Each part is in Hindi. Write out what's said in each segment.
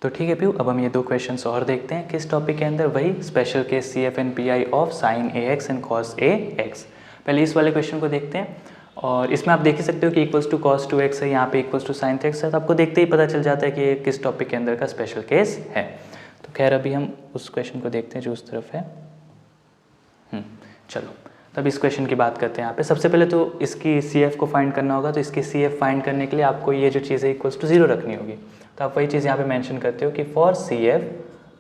तो ठीक है प्यू, अब हम ये दो क्वेश्चंस और देखते हैं किस टॉपिक के अंदर, वही special case C F and P I of sine a x and cos a x. पहले इस वाले क्वेश्चन को देखते हैं और इसमें आप देख ही सकते हो कि equals to cos two x है, यहाँ पे इक्वल्स टू साइन एक्स है, तो आपको देखते ही पता चल जाता है कि ये किस टॉपिक के अंदर का स्पेशल केस है। तो खैर अभी हम उस क्वेश्चन को देखते हैं जो उस तरफ है। चलो तब इस क्वेश्चन की बात करते हैं। यहाँ पे सबसे पहले तो इसकी सी एफ को फाइंड करना होगा, तो इसकी सी एफ फाइंड करने के लिए आपको ये जो चीज़ है इक्वल्स टू 0 रखनी होगी। तो आप वही चीज़ यहाँ पे मेंशन करते हो कि for C F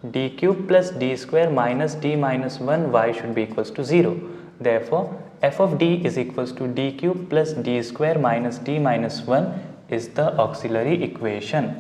D cube plus D square minus D minus 1 y should be equals to 0। Therefore F of D is equals to D cube plus D square minus D minus 1 is the auxiliary equation.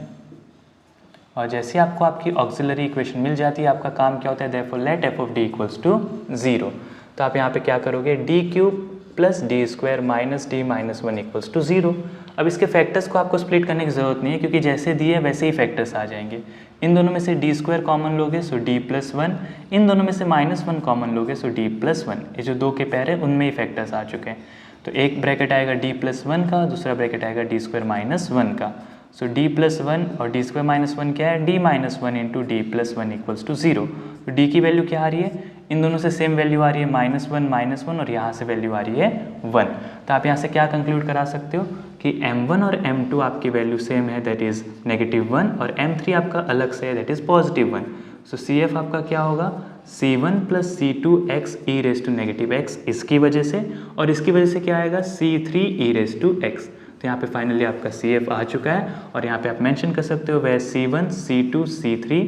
और जैसे आपको आपकी ऑक्सिलरी इक्वेशन मिल जाती है, आपका काम क्या होता है, therefore let F of D equals to 0। तो आप यहाँ पे क्या करोगे, D cube plus D square minus D minus 1 equals to 0। अब इसके फैक्टर्स को आपको स्प्लिट करने की ज़रूरत नहीं है, क्योंकि जैसे दिए वैसे ही फैक्टर्स आ जाएंगे। इन दोनों में से डी स्क्वायर कॉमन लोगे सो डी प्लस 1, इन दोनों में से माइनस 1 कॉमन लोगे सो डी प्लस 1। ये जो दो के पैर है उनमें ही फैक्टर्स आ चुके हैं। तो एक ब्रैकेट आएगा डी प्लस 1 का, दूसरा ब्रैकेट आएगा डी स्क्वायर माइनस 1 का। सो डी प्लस 1 और डी स्क्वायर माइनस 1 क्या है, D minus 1 into D plus 1 equals to 0। तो डी की वैल्यू क्या आ रही है, इन दोनों से सेम वैल्यू आ रही है माइनस 1 और यहाँ से वैल्यू आ रही है 1। तो आप यहाँ से क्या कंक्लूड करा सकते हो कि m1 और m2 आपकी वैल्यू सेम है, दैट इज -1, और m3 आपका अलग से है, that is +1। So C F आपका क्या होगा, c1 plus c2 x e raise to negative x इसकी वजह से, और इसकी वजह से क्या आएगा c3 e raise to x। तो यहाँ पे फाइनली आपका सी एफ आ चुका है, और यहाँ पे आप मेंशन कर सकते हो where c1 c2 c3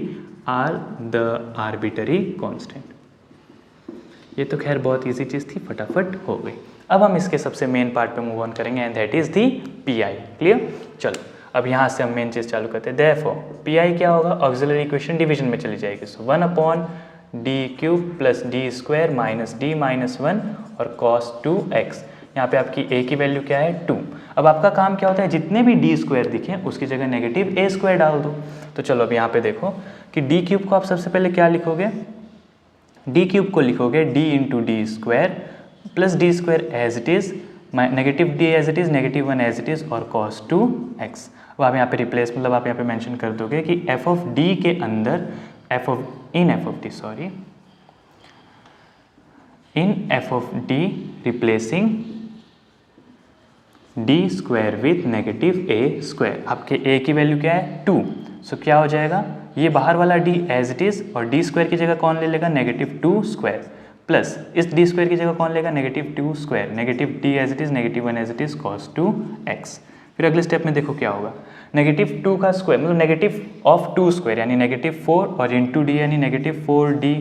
are the arbitrary constant. ये तो खैर बहुत इजी चीज़ थी, फटाफट हो गई। अब हम इसके सबसे मेन पार्ट पे मूव ऑन करेंगे and that is the P I. Clear? चलो अब यहाँ से हम मेन चीज़ चालू करते हैं। देयरफॉर पी आई क्या होगा, ऑक्सिलरी इक्वेशन डिवीजन में चली जाएगी। सो 1 upon D cube plus D square minus D minus 1 और कॉस 2x। यहाँ पे आपकी a की वैल्यू क्या है, 2। अब आपका काम क्या होता है, जितने भी डी स्क्वायर दिखे उसकी जगह नेगेटिव a स्क्वायर डाल दो। तो चलो अब यहाँ पे देखो कि डी क्यूब को आप सबसे पहले क्या लिखोगे, डी क्यूब को लिखोगे D into D square plus D square as it is, negative D as it is, negative 1 as it is, और कॉस 2x। अब आप यहाँ पे रिप्लेस, मतलब आप यहाँ पे मेंशन कर दोगे कि एफ ऑफ डी के अंदर in F of D replacing D square with negative a square. आपके ए की वैल्यू क्या है, 2। सो क्या हो जाएगा, ये बाहर वाला डी एज इट इज़, और डी स्क्वायर की जगह कौन ले लेगा, नेगेटिव 2 स्क्वायर, प्लस इस डी स्क्वायर की जगह कौन लेगा, negative 2 square, negative D as it is, negative 1 as it is, cos 2x। फिर अगले स्टेप में देखो क्या होगा, नेगेटिव 2 का स्क्वायर मतलब नेगेटिव ऑफ 2 स्क्वायर यानी नेगेटिव 4, और इंटू डी यानी नेगेटिव 4d।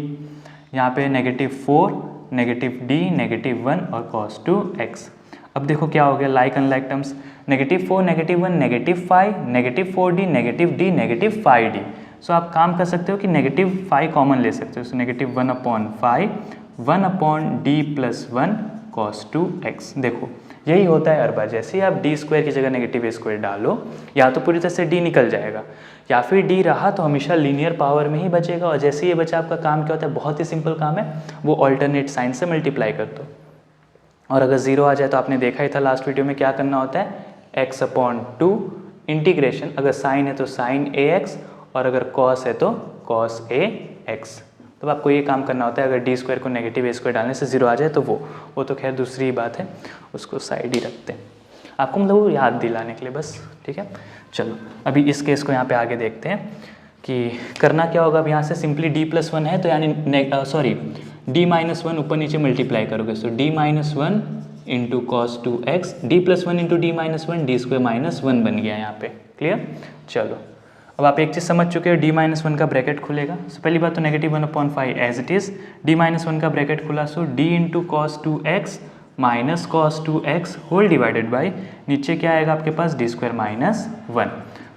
यहाँ पे नेगेटिव 4, नेगेटिव d, नेगेटिव 1 और कॉस 2x। अब देखो क्या हो गया, like unlike terms, negative 4, negative 1, negative 5, negative 4d, negative d, negative 5d। सो आप काम कर सकते हो कि नेगेटिव 5 कॉमन ले सकते हो। सो negative 1 upon 5, 1 upon D plus 1 cos 2x। देखो यही होता है हर बार, जैसे ही आप डी स्क्वायर की जगह नेगेटिव ए स्क्वायर डालो, या तो पूरी तरह से डी निकल जाएगा, या फिर डी रहा तो हमेशा लीनियर पावर में ही बचेगा। और जैसे ये बचा, आपका काम क्या होता है, बहुत ही सिंपल काम है, वो ऑल्टरनेट साइन से मल्टीप्लाई कर दो। और अगर 0 आ जाए तो आपने देखा ही था लास्ट वीडियो में क्या करना होता है, x अपॉन 2 इंटीग्रेशन, अगर साइन है तो साइन ax, और अगर कॉस है तो कॉस ax। तो आपको ये काम करना होता है, अगर डी स्क्वायर को नेगेटिव ए स्क्वायर डालने से 0 आ जाए तो वो तो खैर दूसरी ही बात है, उसको साइड ही रखते हैं, आपको मतलब वो याद दिलाने के लिए बस। ठीक है, चलो अभी इस केस को यहाँ पे आगे देखते हैं कि करना क्या होगा। अब यहाँ से सिंपली d प्लस 1 है तो यानी d माइनस 1 ऊपर नीचे मल्टीप्लाई करोगे। सो d minus 1 into cos 2x, d plus 1 into D minus 1, D square minus 1 बन गया यहाँ पे। क्लियर? चलो अब आप एक चीज़ समझ चुके हो, d माइनस 1 का ब्रैकेट खुलेगा। सो पहली बात तो negative 1 upon 5 as it is, d minus 1 का ब्रैकेट खुला, so d into cos 2x minus cos 2x whole divided by, नीचे क्या आएगा आपके पास, D square minus 1।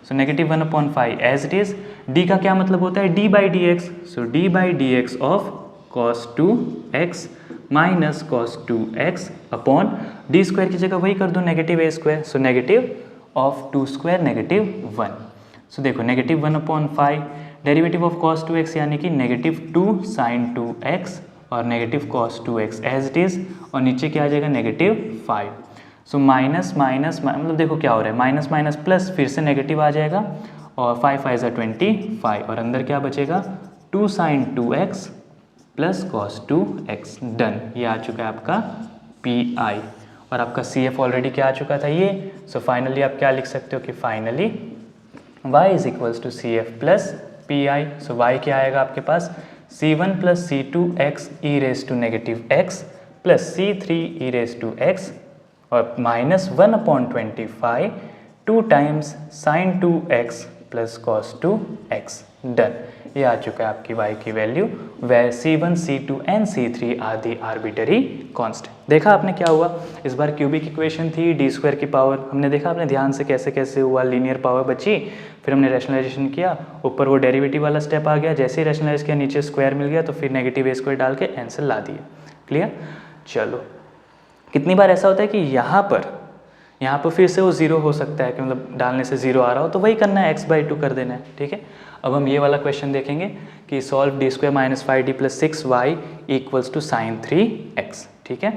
So negative 1 upon 5 as it is, d का क्या मतलब होता है, d by D X. So d by D X of cos 2x minus cos 2x upon D square की जगह वही कर दो, negative a square. So negative of 2 square negative 1। So देखो negative 1 upon 5, derivative of cos 2x यानी कि नेगेटिव 2 साइन 2x, और negative cos 2x as it is, और नीचे क्या आ जाएगा, नेगेटिव 5। सो माइनस माइनस मतलब देखो क्या हो रहा है, माइनस माइनस प्लस, फिर से नेगेटिव आ जाएगा, और 5 5 ज़ा 25 और अंदर क्या बचेगा 2 sin 2x plus cos 2x। Done, ये आ चुका है आपका PI और आपका CF ऑलरेडी क्या आ चुका था ये। सो फाइनली आप क्या लिख सकते हो कि finally y is equals to CF plus PI। So y क्या आएगा आपके पास C1 plus C2x e raise to negative x plus C3 e raise to x और -1/25 2 times sin 2x plus cos 2x। Done, ये आ चुका है आपकी y की value where C1, C2 and C3 are the arbitrary constant. देखा आपने क्या हुआ, इस बार क्यूबिक इक्वेशन थी डी स्क्वायर की पावर, हमने देखा आपने ध्यान से कैसे कैसे हुआ, लीनियर पावर बची, फिर हमने रैशनलाइजेशन किया, ऊपर वो डेरिवेटिव वाला स्टेप आ गया, जैसे ही रैशनलाइज किया नीचे स्क्वायर मिल गया तो फिर नेगेटिव ए स्क्वायर डाल के आंसर ला दिया। क्लियर। चलो, कितनी बार ऐसा होता है कि यहाँ पर फिर से वो जीरो हो सकता है कि मतलब डालने से जीरो आ रहा हो, तो वही करना है, x/2 कर देना है। ठीक है, अब हम ये वाला क्वेश्चन देखेंगे कि solve d² - 5d + 6y = sin 3x। ठीक है,